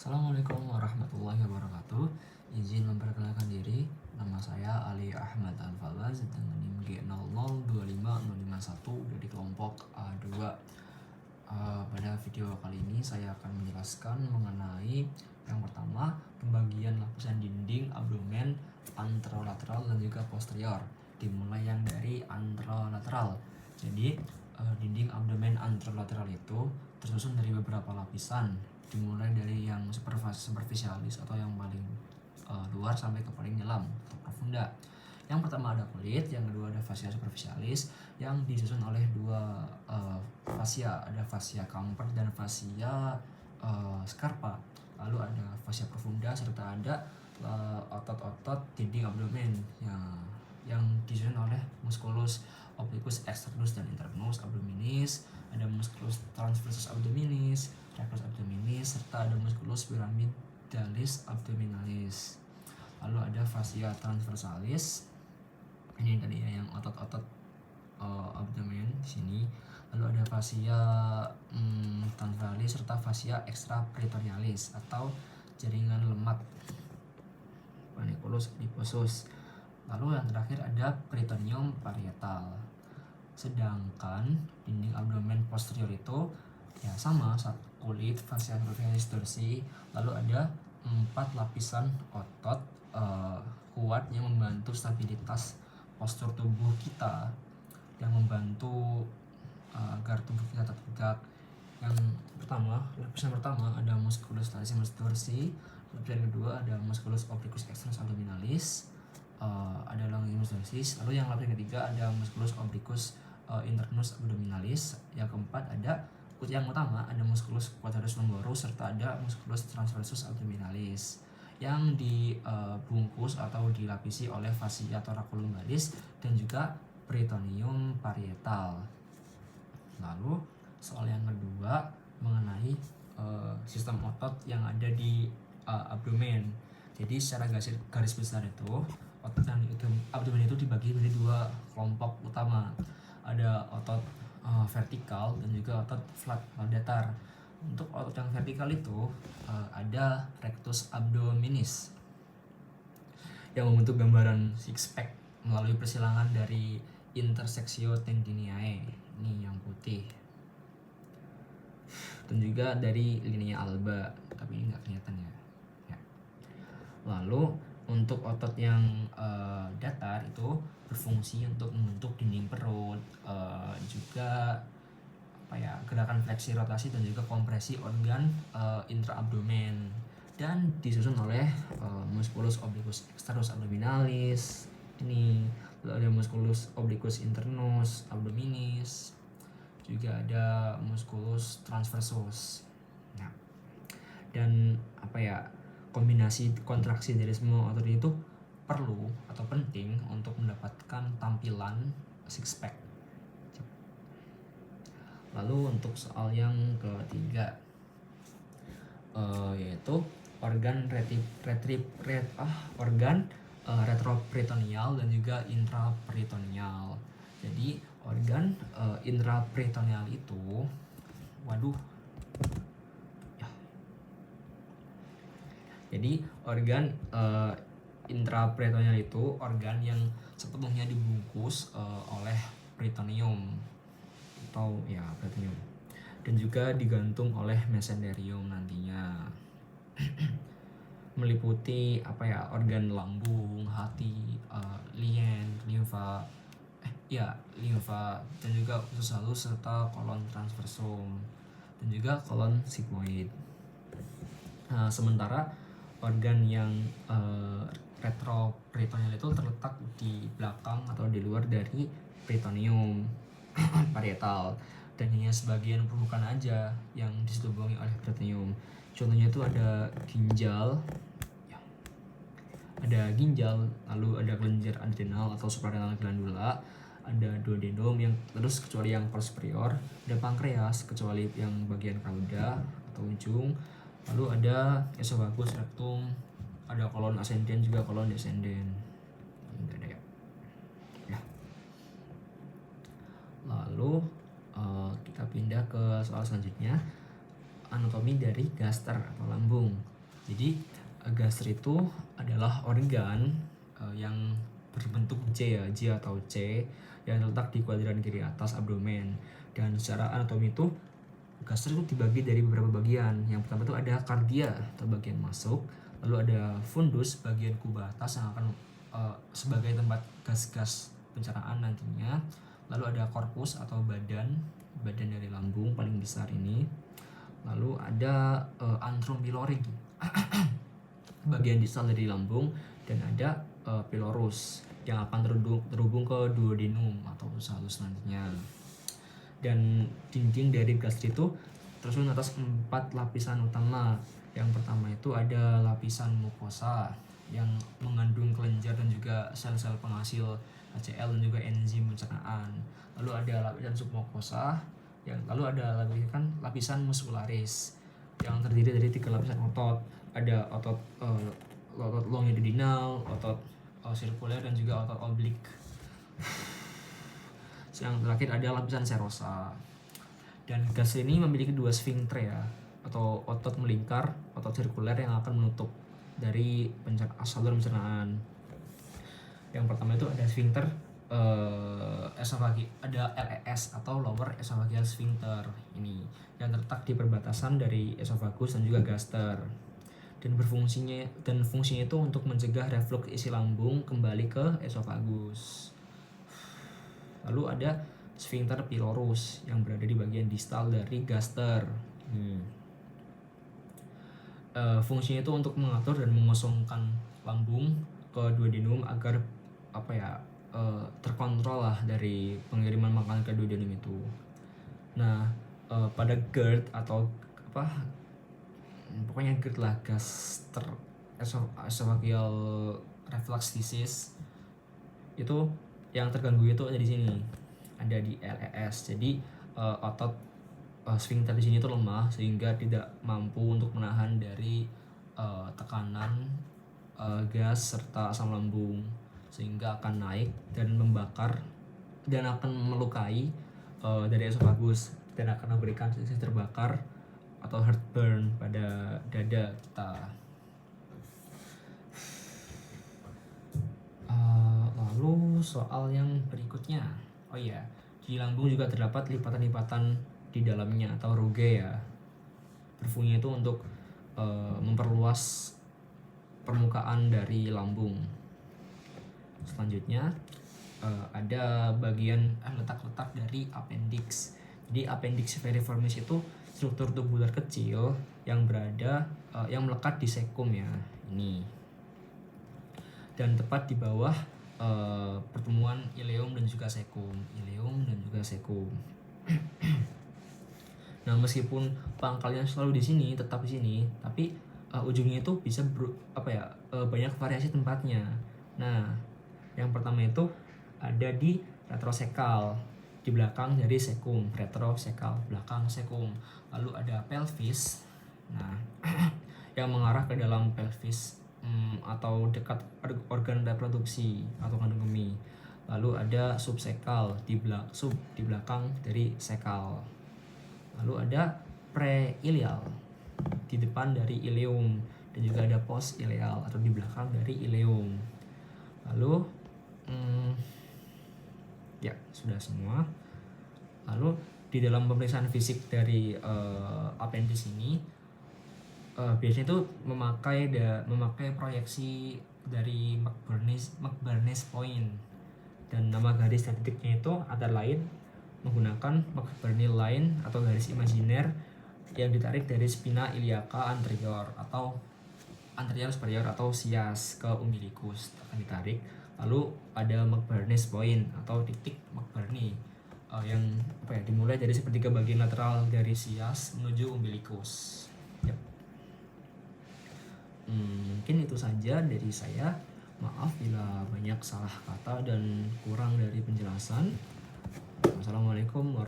Assalamualaikum warahmatullahi wabarakatuh. Izin memperkenalkan diri, nama saya Ali Ahmad Al-Falaz dengan NIM G002551 dari kelompok A2. Pada video kali ini saya akan menjelaskan mengenai yang pertama, pembagian lapisan dinding abdomen anterolateral dan juga posterior. Dimulai yang dari anterolateral. Jadi dinding abdomen anterolateral itu tersusun dari beberapa lapisan, dimulai dari yang superficialis atau yang paling luar sampai ke paling dalam atau profunda. Yang pertama ada kulit, yang kedua ada fascia superficialis yang disusun oleh dua fascia, ada fascia Camper dan fascia Scarpa. Lalu ada fascia profunda serta ada otot-otot dinding abdomen yang disusun oleh musculus obliquus externus dan internus abdominis, ada musculus transversus abdominis, rectus abdominis, serta ada musculus pyramidalis abdominalis. Lalu ada fascia transversalis, ini tadi ya yang otot-otot abdomen di sini. Lalu ada fascia transversalis serta fascia extraperitonealis atau jaringan lemak panniculus adiposus. Lalu yang terakhir ada peritoneum parietal. Sedangkan dinding abdomen posterior itu ya sama, satu kulit, fascia superficialis dorsi, lalu ada 4 lapisan otot kuat yang membantu stabilitas postur tubuh kita, yang membantu agar tubuh kita tetap tegak. Yang pertama, lapisan pertama ada musculus latissimus dorsi, lapisan kedua ada musculus obliquus externus abdominalis, ada longissimus dorsis, lalu yang lapisan ketiga ada musculus obliquus internus abdominalis, yang keempat ada yang utama ada musculus quadratus lumborum serta ada musculus transversus abdominalis yang dibungkus atau dilapisi oleh fascia thoracolumbalis dan juga peritoneum parietal. Lalu soal yang kedua mengenai sistem otot yang ada di abdomen. Jadi secara garis besar itu otot yang di abdomen itu dibagi menjadi 2 kelompok utama. Ada otot vertikal dan juga otot flat datar. Untuk otot yang vertikal itu ada rectus abdominis yang membentuk gambaran six pack melalui persilangan dari intersectio tendiniae, ini yang putih, dan juga dari linea alba, tapi ini nggak kelihatan ya. Lalu untuk otot yang datar itu berfungsi untuk membentuk dinding perut, juga gerakan fleksi rotasi dan juga kompresi organ intraabdomen, dan disusun oleh musculus obliquus externus abdominalis ini, lalu ada musculus obliquus internus abdominis, juga ada musculus transversus. Nah, dan kombinasi kontraksi dari semua otot itu perlu atau penting untuk mendapatkan tampilan six pack. Lalu untuk soal yang ketiga yaitu organ retroperitoneal dan juga intraperitoneal. Jadi organ intraperitoneal itu Jadi organ intraperitoneal itu organ yang sepenuhnya dibungkus oleh peritoneum atau peritoneum, dan juga digantung oleh mesenterium nantinya. Meliputi organ lambung, hati, lien, limfa, dan juga usus halus serta kolon transversum dan juga kolon sigmoid. Sementara organ yang retroperitoneal itu terletak di belakang atau di luar dari peritoneum parietal, dan hanya sebagian permukaan aja yang disetubuhi oleh peritoneum. Contohnya itu ada ginjal, lalu ada kelenjar adrenal atau suprarenal glandula, ada duodenum yang terus kecuali yang superior, ada pankreas kecuali yang bagian kauda atau ujung, lalu ada esophagus, rectum, ada kolon ascendens juga kolon descendens. Enggak ada ya. Lalu kita pindah ke soal selanjutnya, anatomi dari gaster atau lambung. Jadi gaster itu adalah organ yang berbentuk J ya, J atau C, yang terletak di kuadran kiri atas abdomen. Dan secara anatomi itu gaster itu dibagi dari beberapa bagian. Yang pertama itu ada kardia atau bagian masuk, lalu ada fundus bagian kubah atas yang akan sebagai tempat gas-gas pencernaan nantinya. Lalu ada korpus atau badan dari lambung paling besar ini. Lalu ada antrum pylori bagian distal dari lambung, dan ada pylorus yang akan terhubung ke duodenum atau usus halus nantinya. Dan dinding dari gaster itu tersusun atas 4 lapisan utama. Yang pertama itu ada lapisan mukosa yang mengandung kelenjar dan juga sel-sel penghasil HCl dan juga enzim pencernaan. Lalu ada lapisan submukosa, lalu ada lapisan muscularis yang terdiri dari 3 lapisan otot. Ada otot longitudinal, otot sirkuler, dan juga otot oblik. Yang terakhir ada lapisan serosa. Dan gaster ini memiliki 2 sfinkter ya, atau otot melingkar, otot sirkuler yang akan menutup dari saluran pencernaan. Yang pertama itu ada sfinkter ada LES atau lower esophageal sphincter ini, yang terletak di perbatasan dari esofagus dan juga gaster. Dan fungsinya itu untuk mencegah reflux isi lambung kembali ke esofagus. Lalu ada sfinkter pylorus yang berada di bagian distal dari gaster. Fungsinya itu untuk mengatur dan mengosongkan lambung ke duodenum agar terkontrol lah dari pengiriman makanan ke duodenum itu. Nah, pada GERD atau pokoknya GERD lah, esophageal reflux disease, itu yang terganggu itu ada di sini, ada di LES. Jadi otot sfinkter di sini tuh lemah sehingga tidak mampu untuk menahan dari tekanan gas serta asam lambung, sehingga akan naik dan membakar dan akan melukai dari esofagus dan akan memberikan sensasi terbakar atau heartburn pada dada kita. Lalu soal yang berikutnya, di lambung juga terdapat lipatan-lipatan di dalamnya atau rugae ya. Berfungsi itu untuk memperluas permukaan dari lambung. Selanjutnya ada bagian letak-letak dari appendix. Jadi appendix veriformis itu struktur tubular kecil yang melekat di sekum ya, ini, dan tepat di bawah pertemuan ileum dan juga sekum. Nah, meskipun pangkalnya selalu tetap di sini, tapi ujungnya itu bisa banyak variasi tempatnya. Nah, yang pertama itu ada di retrosekal, di belakang dari sekum, retrosekal, belakang sekum. Lalu ada pelvis, nah yang mengarah ke dalam pelvis atau dekat organ reproduksi atau kandung kemih. Lalu ada subsekal, di belakang dari sekal. Lalu ada pre-ileal, di depan dari ileum, dan juga ada post-ileal atau di belakang dari ileum. Lalu ya sudah semua. Lalu di dalam pemeriksaan fisik dari appendix ini biasanya itu memakai proyeksi dari McBurney's point, dan nama garis dan titiknya itu antara lain menggunakan McBurney line atau garis imajiner yang ditarik dari spina iliaca anterior superior atau sias ke umbilicus akan ditarik. Lalu ada McBurney's point atau titik McBurney yang dimulai dari sepertiga bagian lateral dari sias menuju umbilicus. Mungkin itu saja dari saya. Maaf bila banyak salah kata dan kurang dari penjelasan. Wassalamualaikum warahmatullahi wabarakatuh.